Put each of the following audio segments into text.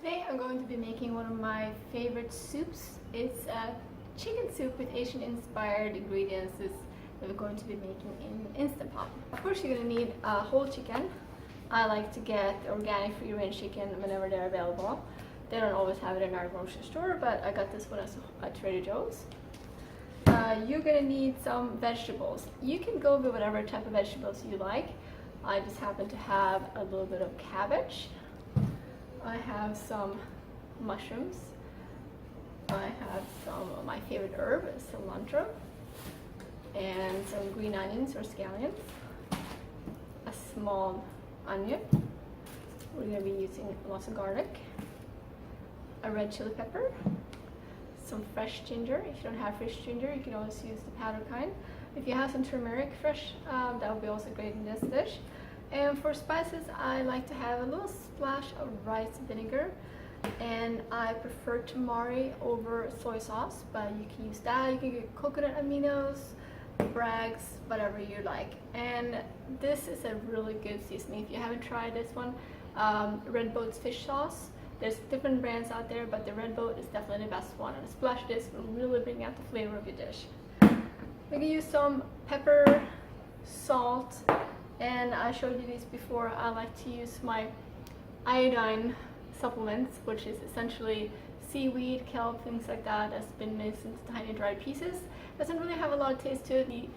Today I'm going to be making one of my favorite soups. It's a chicken soup with Asian inspired ingredients that we're going to be making in Instant Pot. Of course you're going to need a whole chicken. I like to get organic free range chicken whenever they're available. They don't always have it in our grocery store, but I got this one at Trader Joe's. You're going to need some vegetables. You can go with whatever type of vegetables you like. I just happen to have a little bit of cabbage. I have some mushrooms. I have some of my favorite herb, cilantro, and some green onions or scallions, a small onion. We're going to be using lots of garlic, a red chili pepper, some fresh ginger. If you don't have fresh ginger, you can always use the powdered kind. If you have some turmeric fresh, that would be also great in this dish. And for spices, I like to have a little splash of rice vinegar, and I prefer tamari over soy sauce, but you can use that. You can get coconut aminos, Bragg's, whatever you like. And this is a really good seasoning. If you haven't tried this one, Red Boat's fish sauce. There's different brands out there, but the Red Boat is definitely the best one. And a splash of this will really bring out the flavor of your dish. We can use some pepper, salt, and I showed you these before. I like to use my Iodine supplements, which is essentially seaweed, kelp, things like that, that's been made into tiny dried pieces. Doesn't really have a lot of taste to it.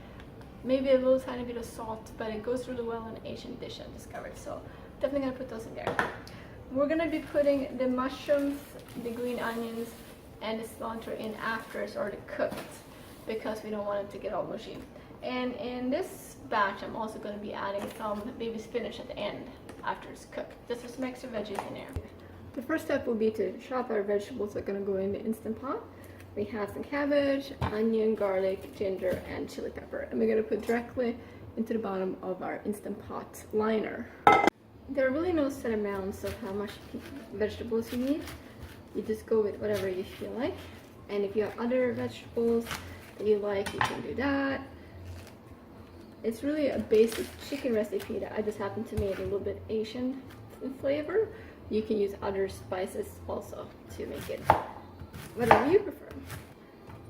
Maybe a little tiny bit of salt, but it goes really well in Asian dish, I discovered. So definitely gonna put those in there. We're gonna be putting the mushrooms, the green onions, and the cilantro in after it's already cooked, because we don't want it to get all mushy. And in this batch, I'm also going to be adding some baby spinach at the end after it's cooked. Just some extra veggies in there. The first step will be to chop our vegetables that are going to go in the Instant Pot. We have some cabbage, onion, garlic, ginger, and chili pepper. And we're going to put directly into the bottom of our Instant Pot liner. There are really no set amounts of how much vegetables you need. You just go with whatever you feel like. And if you have other vegetables that you like, you can do that. It's really a basic chicken recipe that I just happen to make a little bit Asian in flavor. You can use other spices also to make it whatever you prefer.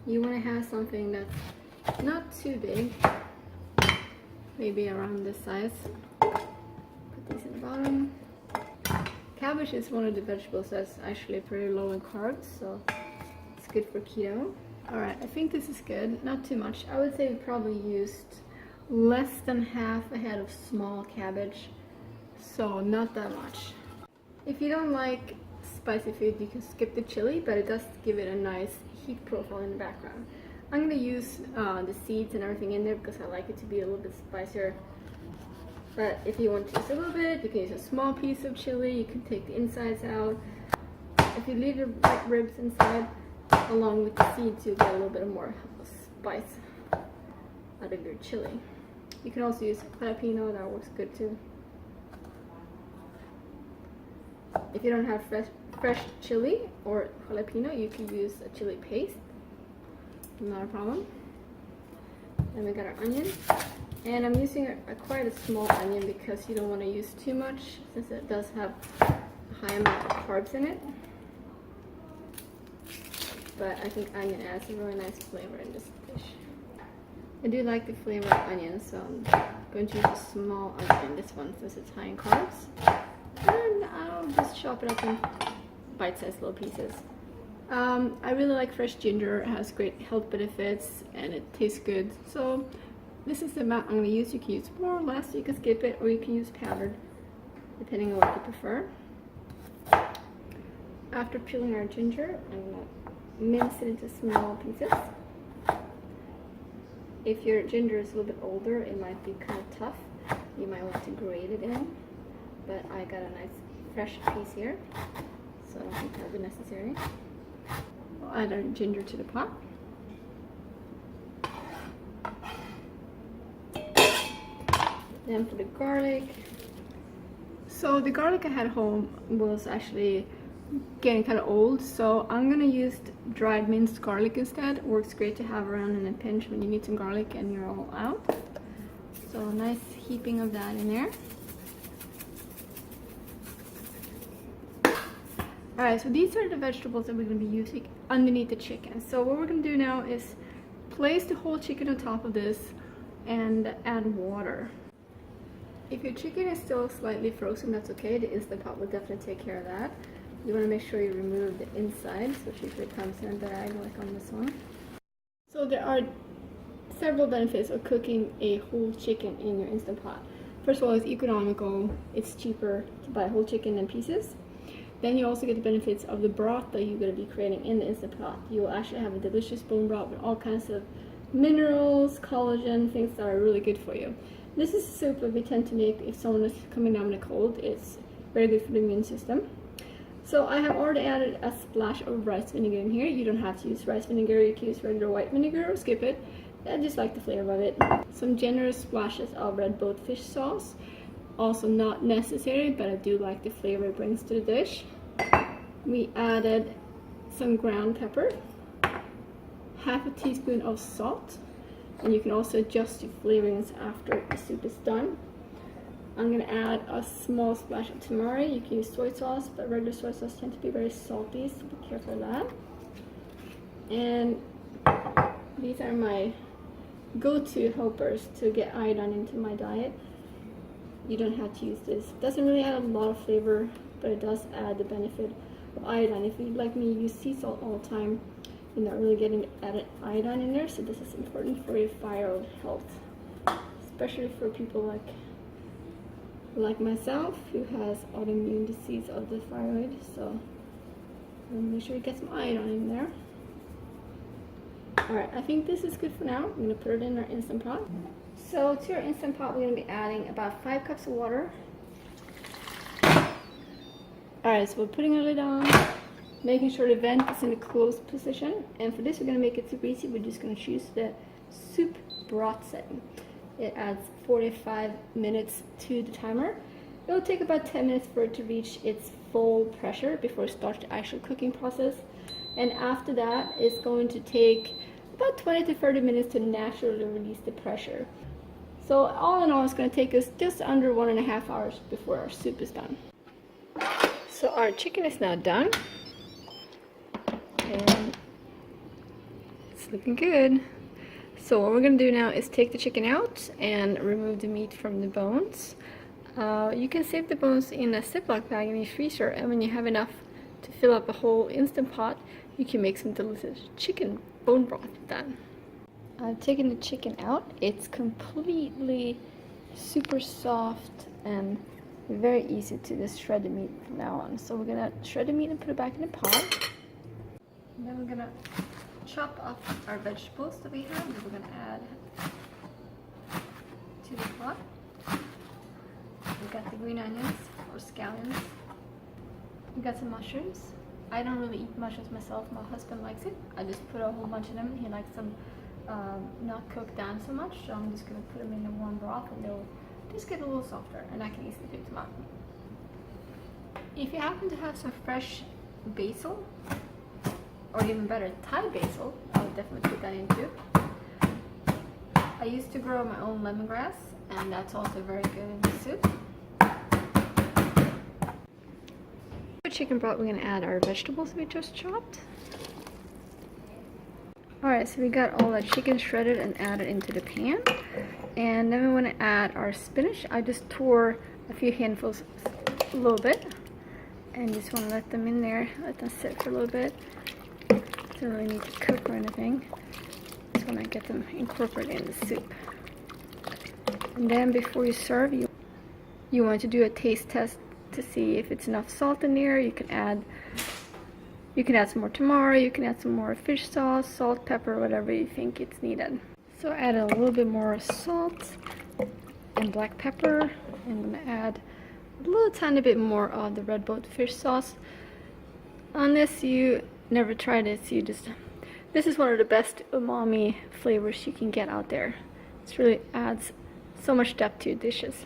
You want to have something that's not too big, maybe around this size. Put these in the bottom. Cabbage is one of the vegetables that's actually pretty low in carbs, so it's good for keto. Alright, I think this is good. Not too much. I would say we probably used less than half a head of small cabbage, so not that much. If you don't like spicy food, you can skip the chili, but it does give it a nice heat profile in the background. I'm going to use the seeds and everything in there because I like it to be a little bit spicier. But if you want to use a little bit, you can use a small piece of chili. You can take the insides out. If you leave the ribs inside along with the seeds, you'll get a little bit more spice out of your chili. You can also use jalapeno, that works good too. If you don't have fresh chili or jalapeno, you can use a chili paste. Not a problem. Then we got our onion. And I'm using quite a small onion because you don't want to use too much since it does have a high amount of carbs in it. But I think onion adds a really nice flavor in this dish. I do like the flavor of onion, so I'm going to use a small onion, this one, since it's high in carbs. And I'll just chop it up in bite-sized little pieces. I really like fresh ginger. It has great health benefits and it tastes good. So this is the amount I'm going to use. You can use more or less, you can skip it, or you can use powdered, depending on what you prefer. After peeling our ginger, I'm going to mince it into small pieces. If your ginger is a little bit older, it might be kind of tough. You might want to grate it in, but I got a nice fresh piece here, so I don't think that would be necessary. We'll add our ginger to the pot. Then for the garlic. So the garlic I had home was actually getting kind of old, so I'm gonna use dried minced garlic instead. It works great to have around in a pinch when you need some garlic and you're all out. So a nice heaping of that in there. Alright, so these are the vegetables that we're going to be using underneath the chicken. So what we're going to do now is place the whole chicken on top of this and add water. If your chicken is still slightly frozen, that's okay. The Instant Pot will definitely take care of that. You want to make sure you remove the inside, especially if it comes in diagonal like on this one. So there are several benefits of cooking a whole chicken in your Instant Pot. First of all, it's economical. It's cheaper to buy whole chicken than pieces. Then you also get the benefits of the broth that you're going to be creating in the Instant Pot. You will actually have a delicious bone broth with all kinds of minerals, collagen, things that are really good for you. This is a soup that we tend to make if someone is coming down with a cold. It's very good for the immune system. So I have already added a splash of rice vinegar in here. You don't have to use rice vinegar. You can use regular white vinegar or skip it. I just like the flavor of it. Some generous splashes of red boatfish sauce. Also not necessary, but I do like the flavor it brings to the dish. We added some ground pepper, half a teaspoon of salt, and you can also adjust your flavorings after the soup is done. I'm going to add a small splash of tamari. You can use soy sauce, but regular soy sauce tends to be very salty, so be careful of that. And these are my go-to helpers to get iodine into my diet. You don't have to use this. It doesn't really add a lot of flavor, but it does add the benefit of iodine. If you, like me, use sea salt all the time, you're not really getting added iodine in there, so this is important for your thyroid health, especially for people like myself who has autoimmune disease of the thyroid. So make sure you get some iodine in there. Alright, I think this is good for now. I'm going to put it in our Instant Pot. So to our Instant Pot, we're going to be adding about 5 cups of water. Alright, so we're putting a lid on, making sure the vent is in a closed position. And for this, we're going to make it super easy. We're just going to choose the soup broth setting. It adds 45 minutes to the timer. It will take about 10 minutes for it to reach its full pressure before it starts the actual cooking process. And after that, it's going to take about 20 to 30 minutes to naturally release the pressure. So all in all, it's going to take us just under 1.5 hours before our soup is done. So our chicken is now done. And it's looking good. So what we're going to do now is take the chicken out and remove the meat from the bones. You can save the bones in a Ziploc bag in your freezer, and when you have enough to fill up a whole Instant Pot, you can make some delicious chicken bone broth with that. I've taken the chicken out. It's completely super soft and very easy to just shred the meat from now on. So we're gonna shred the meat and put it back in the pot. And then we're gonna chop up our vegetables that we have that we're gonna add to the pot. We've got the green onions or scallions. We've got some mushrooms. I don't really eat mushrooms myself. My husband likes it. I just put a whole bunch of them. He likes them not cooked down so much, so I'm just gonna put them in the warm broth and they'll just get a little softer, and I can easily pick them up. If you happen to have some fresh basil, or even better, Thai basil, I would definitely put that in too. I used to grow my own lemongrass, and that's also very good in the soup. For chicken broth, we're going to add our vegetables we just chopped. Alright, so we got all that chicken shredded and added into the pan. And then we want to add our spinach. I just tore a few handfuls a little bit. And just want to let them in there, let them sit for a little bit. Don't really need to cook or anything. Just want to get them incorporated in the soup. And then before you serve, you want to do a taste test to see if it's enough salt in there. You can add some more tamari, you can add some more fish sauce, salt, pepper, whatever you think it's needed. So add a little bit more salt and black pepper. I'm going to add a little tiny bit more of the red boat fish sauce. Unless you never tried it, this is one of the best umami flavors you can get out there. It really adds so much depth to your dishes.